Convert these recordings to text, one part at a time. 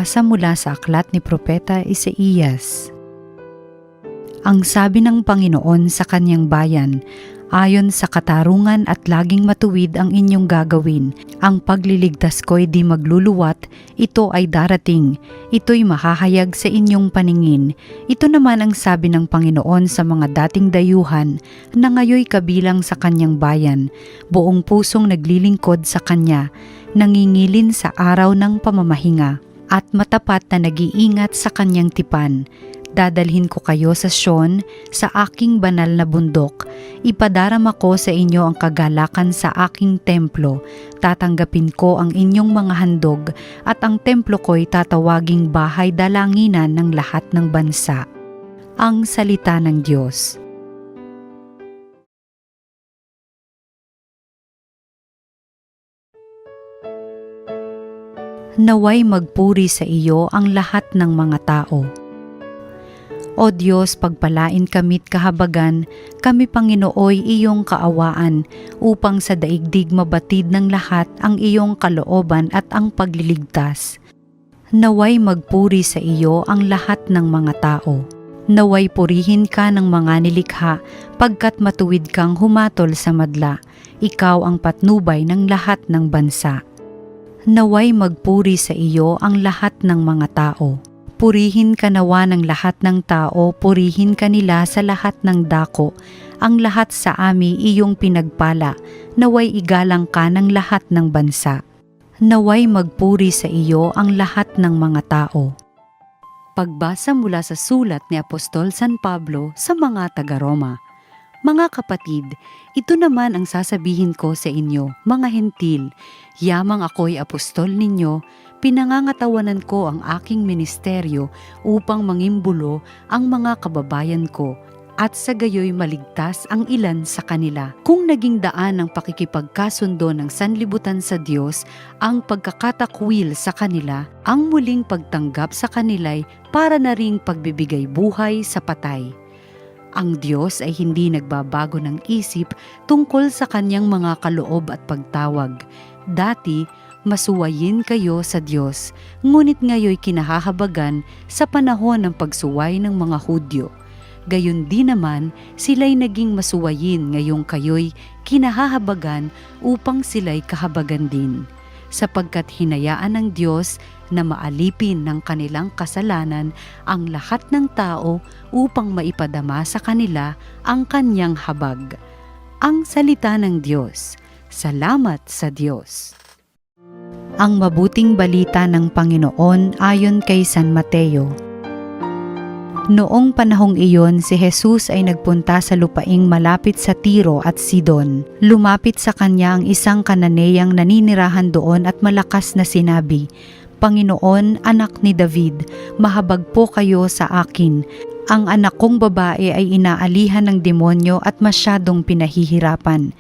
Pagbasa mula sa aklat ni Propeta Isaías. Ang sabi ng Panginoon sa kanyang bayan, ayon sa katarungan at laging matuwid ang inyong gagawin. Ang pagliligtas ko'y di magluluwat, ito ay darating, ito'y mahahayag sa inyong paningin. Ito naman ang sabi ng Panginoon sa mga dating dayuhan na ngayoy kabilang sa kanyang bayan, buong pusong naglilingkod sa kanya, nangingilin sa araw ng pamamahinga, at matapat na nag-iingat sa kanyang tipan. Dadalhin ko kayo sa Sion, sa aking banal na bundok. Ipadarama ko sa inyo ang kagalakan sa aking templo. Tatanggapin ko ang inyong mga handog at ang templo ko'y tatawaging bahay dalanginan ng lahat ng bansa. Ang salita ng Diyos. Naway magpuri sa iyo ang lahat ng mga tao. O Diyos, pagpalain kami't kahabagan, kami Panginooy iyong kaawaan, upang sa daigdig mabatid ng lahat ang iyong kalooban at ang pagliligtas. Naway magpuri sa iyo ang lahat ng mga tao. Naway purihin ka ng mga nilikha, pagkat matuwid kang humatol sa madla. Ikaw ang patnubay ng lahat ng bansa. Naway magpuri sa iyo ang lahat ng mga tao. Purihin ka nawa ng lahat ng tao, purihin ka nila sa lahat ng dako. Ang lahat sa ami iyong pinagpala, naway igalang ka ng lahat ng bansa. Naway magpuri sa iyo ang lahat ng mga tao. Pagbasa mula sa sulat ni Apostol San Pablo sa mga taga-Roma. Mga kapatid, ito naman ang sasabihin ko sa inyo, mga hentil, yamang ako'y apostol ninyo, pinangangatawanan ko ang aking ministeryo upang mangimbulo ang mga kababayan ko at sa gayoy maligtas ang ilan sa kanila. Kung naging daan ng pakikipagkasundo ng sanlibutan sa Diyos ang pagkakatakwil sa kanila, ang muling pagtanggap sa kanila'y para na ring pagbibigay buhay sa patay. Ang Diyos ay hindi nagbabago ng isip tungkol sa kanyang mga kaloob at pagtawag. Dati, masuwayin kayo sa Diyos, ngunit ngayoy kinahahabagan sa panahon ng pagsuway ng mga Hudyo. Gayon din naman, sila'y naging masuwayin ngayong kayo'y kinahahabagan upang sila'y kahabagan din. Sapagkat hinayaan ng Diyos na maalipin ng kanilang kasalanan ang lahat ng tao upang maipadama sa kanila ang kanyang habag. Ang salita ng Diyos. Salamat sa Diyos. Ang mabuting balita ng Panginoon ayon kay San Mateo. Noong panahong iyon, si Jesus ay nagpunta sa lupaing malapit sa Tiro at Sidon. Lumapit sa kanya ang isang Kananeyang naninirahan doon at malakas na sinabi, Panginoon, anak ni David, mahabag po kayo sa akin. Ang anak kong babae ay inaalihan ng demonyo at masyadong pinahihirapan.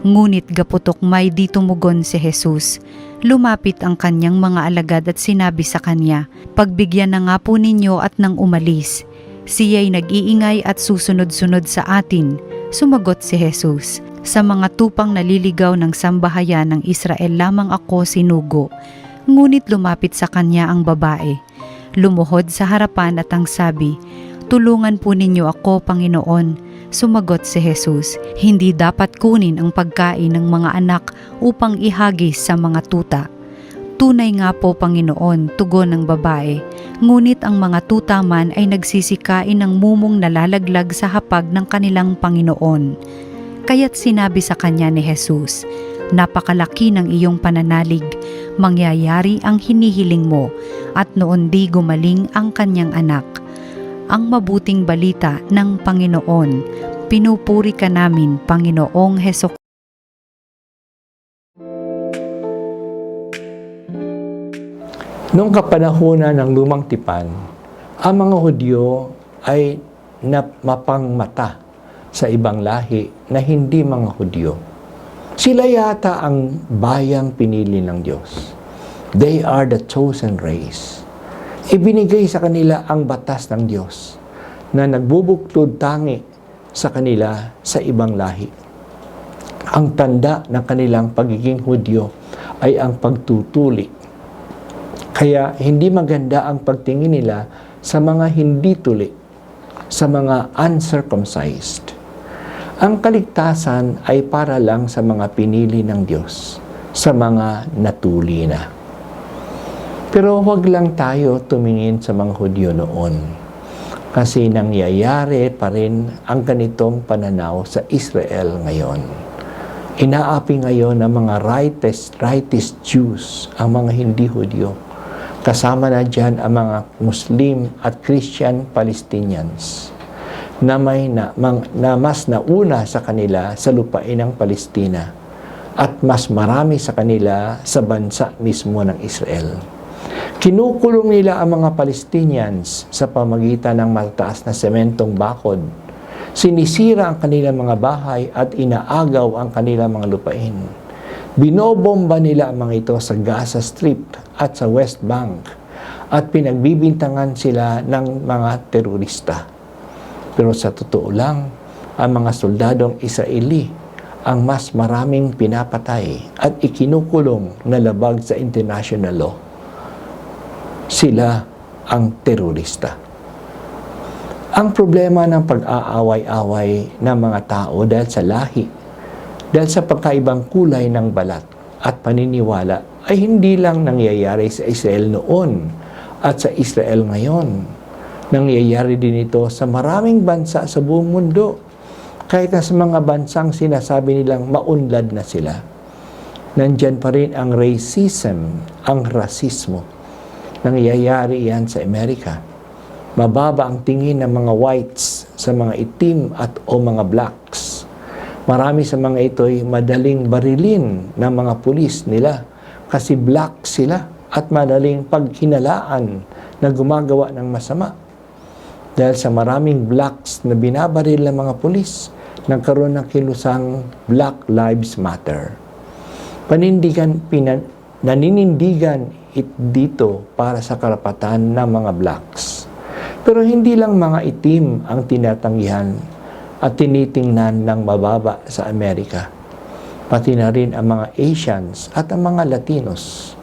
Ngunit gaputok may di tumugon si Jesus. Lumapit ang kanyang mga alagad at sinabi sa kanya, pagbigyan na nga po ninyo at nang umalis. Siya'y nag-iingay at susunod-sunod sa atin. Sumagot si Jesus, sa mga tupang naliligaw ng sambahayan ng Israel lamang ako sinugo. Ngunit lumapit sa kanya ang babae. Lumuhod sa harapan at ang sabi, tulungan po ninyo ako, Panginoon. Sumagot si Jesus, hindi dapat kunin ang pagkain ng mga anak upang ihagis sa mga tuta. Tunay nga po, Panginoon, tugon ng babae. Ngunit ang mga tuta man ay nagsisikain ng mumong nalalaglag sa hapag ng kanilang Panginoon. Kaya't sinabi sa kanya ni Jesus, napakalaki ng iyong pananalig, mangyayari ang hinihiling mo, at noon di gumaling ang kanyang anak. Ang mabuting balita ng Panginoon. Pinupuri ka namin, Panginoong Hesus. Noong kapanahunan ng Lumang Tipan, ang mga Hudyo ay mapangmata sa ibang lahi na hindi mga Hudyo. Sila yata ang bayang pinili ng Diyos. They are the chosen race. Ibinigay sa kanila ang batas ng Diyos na nagbubuklod tangi sa kanila sa ibang lahi. Ang tanda ng kanilang pagiging Hudyo ay ang pagtutuli Kaya hindi maganda ang pagtingin nila sa mga hindi tuli, sa mga uncircumcised. Ang kaligtasan ay para lang sa mga pinili ng Diyos, sa mga natuli na. Pero huwag lang tayo tumingin sa mga Hudyo noon, kasi nangyayari pa rin ang ganitong pananaw sa Israel ngayon. Inaapi ngayon ng mga rightist Jews ang mga hindi Hudyo. Kasama na dyan ang mga Muslim at Christian Palestinians na mas nauna sa kanila sa lupain ng Palestina at mas marami sa kanila sa bansa mismo ng Israel. Kinukulong nila ang mga Palestinians sa pamagitan ng matataas na sementong bakod. Sinisira ang kanilang mga bahay at inaagaw ang kanilang mga lupain. Binobomba nila ang mga ito sa Gaza Strip at sa West Bank at pinagbibintangan sila ng mga terorista. Pero sa totoo lang, ang mga soldadong Israeli ang mas maraming pinapatay at ikinukulong na labag sa international law. Sila ang terorista. Ang problema ng pag-aaway-away ng mga tao dahil sa lahi, dahil sa pagkaibang kulay ng balat at paniniwala ay hindi lang nangyayari sa Israel noon at sa Israel ngayon. Nangyayari din ito sa maraming bansa sa buong mundo. Kahit na sa mga bansang sinasabi nilang maunlad na sila, nandyan pa rin ang racism, ang rasismo. Nangyayari yan sa Amerika. Mababa ang tingin ng mga whites sa mga itim at o mga blacks. Marami sa mga ito'y madaling barilin ng mga pulis nila kasi black sila at madaling paghinalaan na gumagawa ng masama. Dahil sa maraming blacks na binabaril ng mga pulis, nagkaroon ng kilusang Black Lives Matter. Naninindigan dito para sa karapatan ng mga blacks. Pero hindi lang mga itim ang tinatanggihan at tinitingnan ng mababa sa Amerika. Pati na rin ang mga Asians at ang mga Latinos.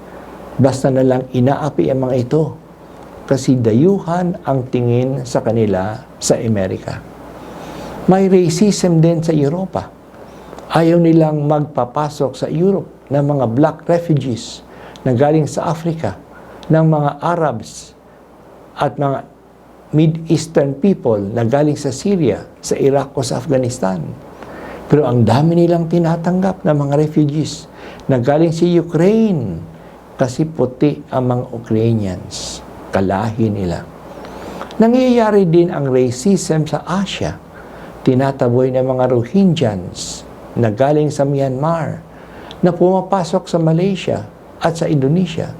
Basta na lang inaapi ang mga ito kasi dayuhan ang tingin sa kanila sa Amerika. May racism din sa Europa. Ayaw nilang magpapasok sa Europe ng mga black refugees na galing sa Africa, ng mga Arabs at mga Mid-Eastern people na galing sa Syria, sa Iraq o sa Afghanistan. Pero ang dami nilang tinatanggap na mga refugees na galing sa Ukraine kasi puti ang mga Ukrainians, kalahi nila. Nangyayari din ang racism sa Asia. Tinataboy ng mga Rohingyans na galing sa Myanmar na pumapasok sa Malaysia at sa Indonesia.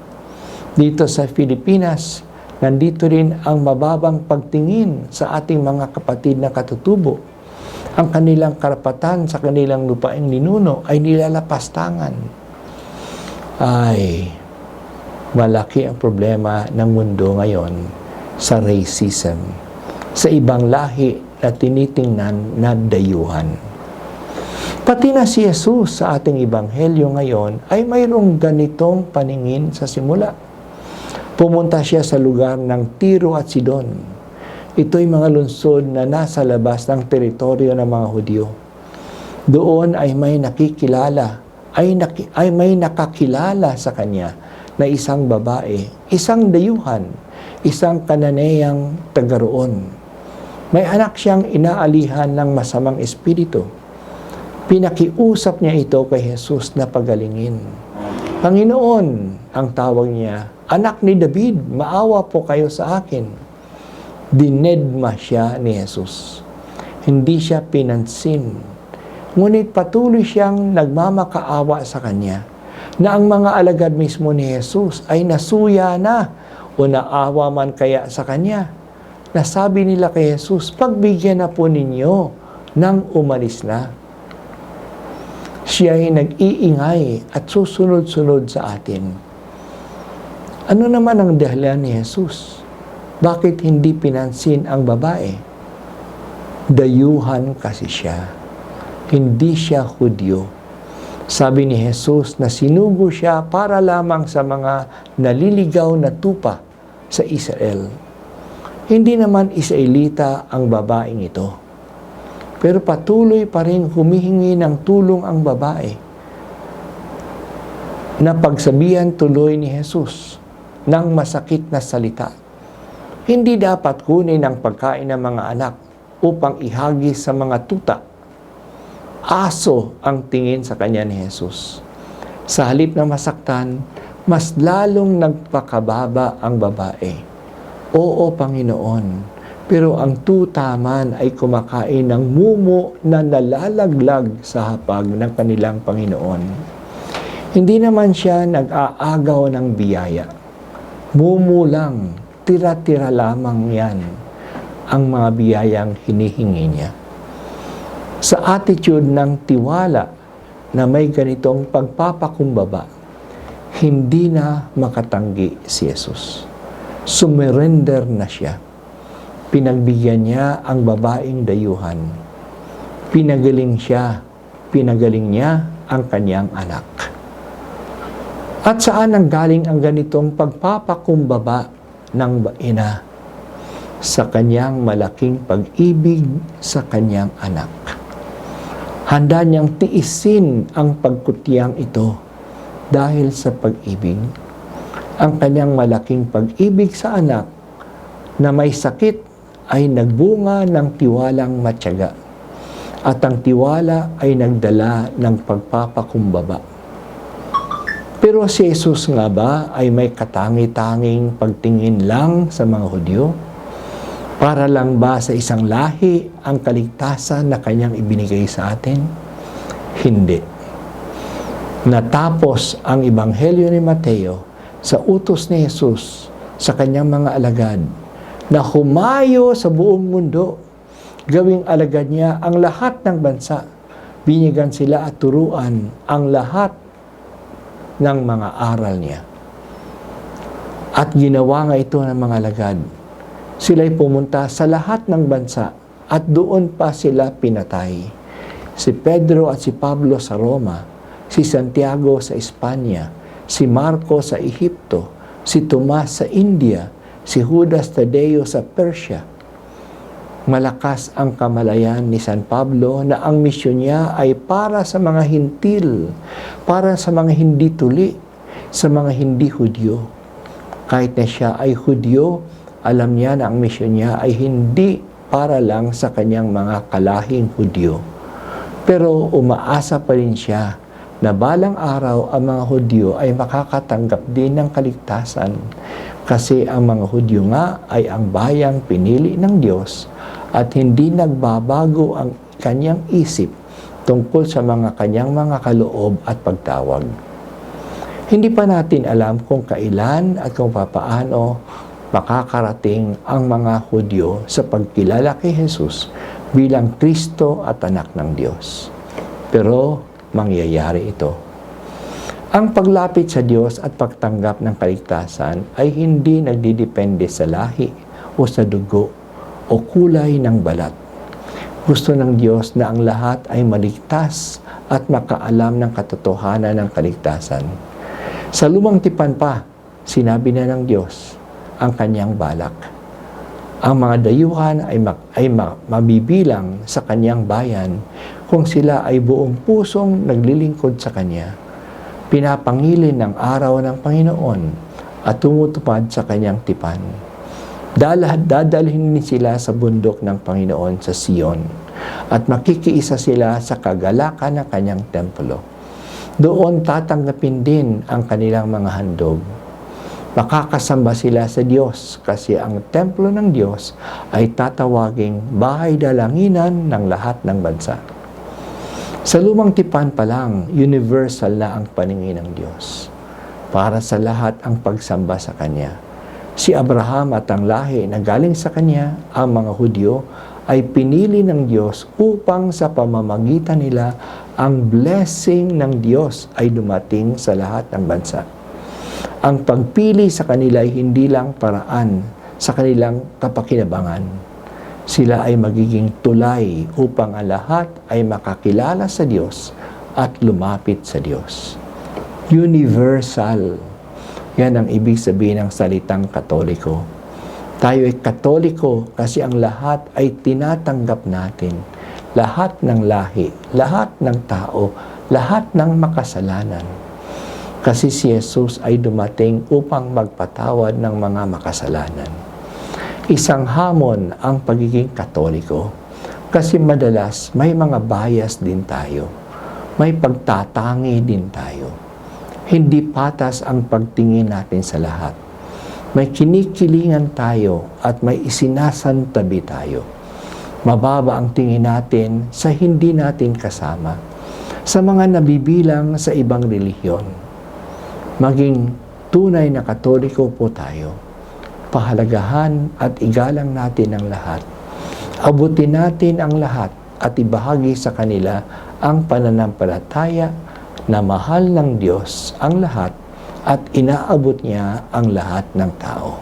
Dito sa Pilipinas, nandito rin ang mababang pagtingin sa ating mga kapatid na katutubo. Ang kanilang karapatan sa kanilang lupaing ninuno ay nilalapastangan. Ay, malaki ang problema ng mundo ngayon sa racism, sa ibang lahi na tinitingnan na dayuhan. Pati na si Jesus sa ating ebanghelyo ngayon ay mayroong ganitong paningin sa simula. Pumunta siya sa lugar ng Tiro at Sidon. Ito'y mga lungsod na nasa labas ng teritoryo ng mga Hudyo. Doon ay may nakakilala sa kanya na isang babae, isang dayuhan, isang Kananeyang taga roon. May anak siyang inaalihan ng masamang espiritu. Pinakiusap niya ito kay Jesus na pagalingin. Panginoon, ang tawag niya, anak ni David, maawa po kayo sa akin. Dinedma siya ni Jesus. Hindi siya pinansin. Ngunit patuloy siyang nagmamakaawa sa kanya na ang mga alagad mismo ni Jesus ay nasuya na o naawa man kaya sa kanya. Nasabi nila kay Jesus, pagbigyan na po ninyo nang umalis na. Siya ay nag-iingay at susunod-sunod sa atin. Ano naman ang dahilan ni Jesus? Bakit hindi pinansin ang babae? Dayuhan kasi siya. Hindi siya Hudyo. Sabi ni Jesus na sinugo siya para lamang sa mga naliligaw na tupa sa Israel. Hindi naman Israelita ang babaeng ito. Pero patuloy pa rin humihingi ng tulong ang babae. Napagsabihan tuloy ni Jesus ng masakit na salita. Hindi dapat kunin ang pagkain ng mga anak upang ihagis sa mga tuta. Aso ang tingin sa kanya ni Jesus. Sa halip na masaktan, mas lalong nagpakababa ang babae. Oo, Panginoon, pero ang tuta man ay kumakain ng mumo na nalalaglag sa hapag ng kanilang Panginoon. Hindi naman siya nag-aagaw ng biyaya. Mumo lang, tira-tira lamang yan ang mga biyayang hinihingi niya. Sa attitude ng tiwala na may ganitong pagpapakumbaba, hindi na makatanggi si Jesus. Sumurrender na siya. Pinagbigyan niya ang babaeng dayuhan. Pinagaling niya ang kanyang anak. At saan nanggaling ang ganitong pagpapakumbaba ng ina? Sa kanyang malaking pag-ibig sa kanyang anak. Handa niyang tiisin ang pagkutyang ito dahil sa pag-ibig. Ang kanyang malaking pag-ibig sa anak na may sakit ay nagbunga ng tiwalang matyaga. At ang tiwala ay nagdala ng pagpapakumbaba. Pero si Jesus nga ba ay may katangi-tanging pagtingin lang sa mga Hudyo? Para lang ba sa isang lahi ang kaligtasan na kanyang ibinigay sa atin? Hindi. Natapos ang Ebanghelyo ni Mateo sa utos ni Jesus sa kanyang mga alagad na humayo sa buong mundo. Gawing alagad niya ang lahat ng bansa. Binigyan sila at turuan ang lahat ng mga aral niya. At ginawa nga ito ng mga alagad. Sila'y pumunta sa lahat ng bansa at doon pa sila pinatay. Si Pedro at si Pablo sa Roma, si Santiago sa Espanya, si Marco sa Ehipto, si Tomas sa India, si Judas Tadeo sa Persia. Malakas ang kamalayan ni San Pablo na ang misyon niya ay para sa mga hintil, para sa mga hindi tuli, sa mga hindi Hudyo. Kahit na siya ay Hudyo, alam niya na ang misyon niya ay hindi para lang sa kanyang mga kalahing Hudyo. Pero umaasa pa rin siya na balang araw ang mga Hudyo ay makakatanggap din ng kaligtasan kasi ang mga Hudyo nga ay ang bayang pinili ng Diyos at hindi nagbabago ang kanyang isip tungkol sa mga kanyang mga kaloob at pagtawag. Hindi pa natin alam kung kailan at kung papaano makakarating ang mga Hudyo sa pagkilala kay Jesus bilang Kristo at anak ng Diyos. Pero mangyayari ito. Ang paglapit sa Diyos at pagtanggap ng kaligtasan ay hindi nagdidepende sa lahi o sa dugo o kulay ng balat. Gusto ng Diyos na ang lahat ay maligtas at makaalam ng katotohanan ng kaligtasan. Sa lumang tipan pa, sinabi na ng Diyos ang kanyang balak. Ang mga dayuhan ay mabibilang sa kanyang bayan kung sila ay buong pusong naglilingkod sa kanya. Pinapangilin ng araw ng Panginoon at tumutupad sa kanyang tipan. Dadalhin sila sa bundok ng Panginoon sa Sion at makikiisa sila sa kagalakan ng kanyang templo. Doon tatanggapin din ang kanilang mga handog. Makakasamba sila sa Diyos kasi ang templo ng Diyos ay tatawaging bahay dalanginan ng lahat ng bansa. Sa lumang tipan pa lang, universal na ang paningin ng Diyos. Para sa lahat ang pagsamba sa Kanya. Si Abraham at ang lahi na galing sa Kanya, ang mga Hudyo, ay pinili ng Diyos upang sa pamamagitan nila ang blessing ng Diyos ay dumating sa lahat ng bansa. Ang pagpili sa kanila ay hindi lang paraan sa kanilang kapakinabangan. Sila ay magiging tulay upang ang lahat ay makakilala sa Diyos at lumapit sa Diyos. Universal. Yan ang ibig sabihin ng salitang Katoliko. Tayo ay Katoliko kasi ang lahat ay tinatanggap natin. Lahat ng lahi, lahat ng tao, lahat ng makasalanan. Kasi si Jesus ay dumating upang magpatawad ng mga makasalanan. Isang hamon ang pagiging Katoliko kasi madalas may mga bias din tayo. May pagtatangi din tayo. Hindi patas ang pagtingin natin sa lahat. May kinikilingan tayo at may isinasantabi tayo. Mababa ang tingin natin sa hindi natin kasama, sa mga nabibilang sa ibang relihiyon. Maging tunay na Katoliko po tayo. Pahalagahan at igalang natin ang lahat. Abutin natin ang lahat at ibahagi sa kanila ang pananampalataya na mahal ng Diyos ang lahat at inaabot niya ang lahat ng tao.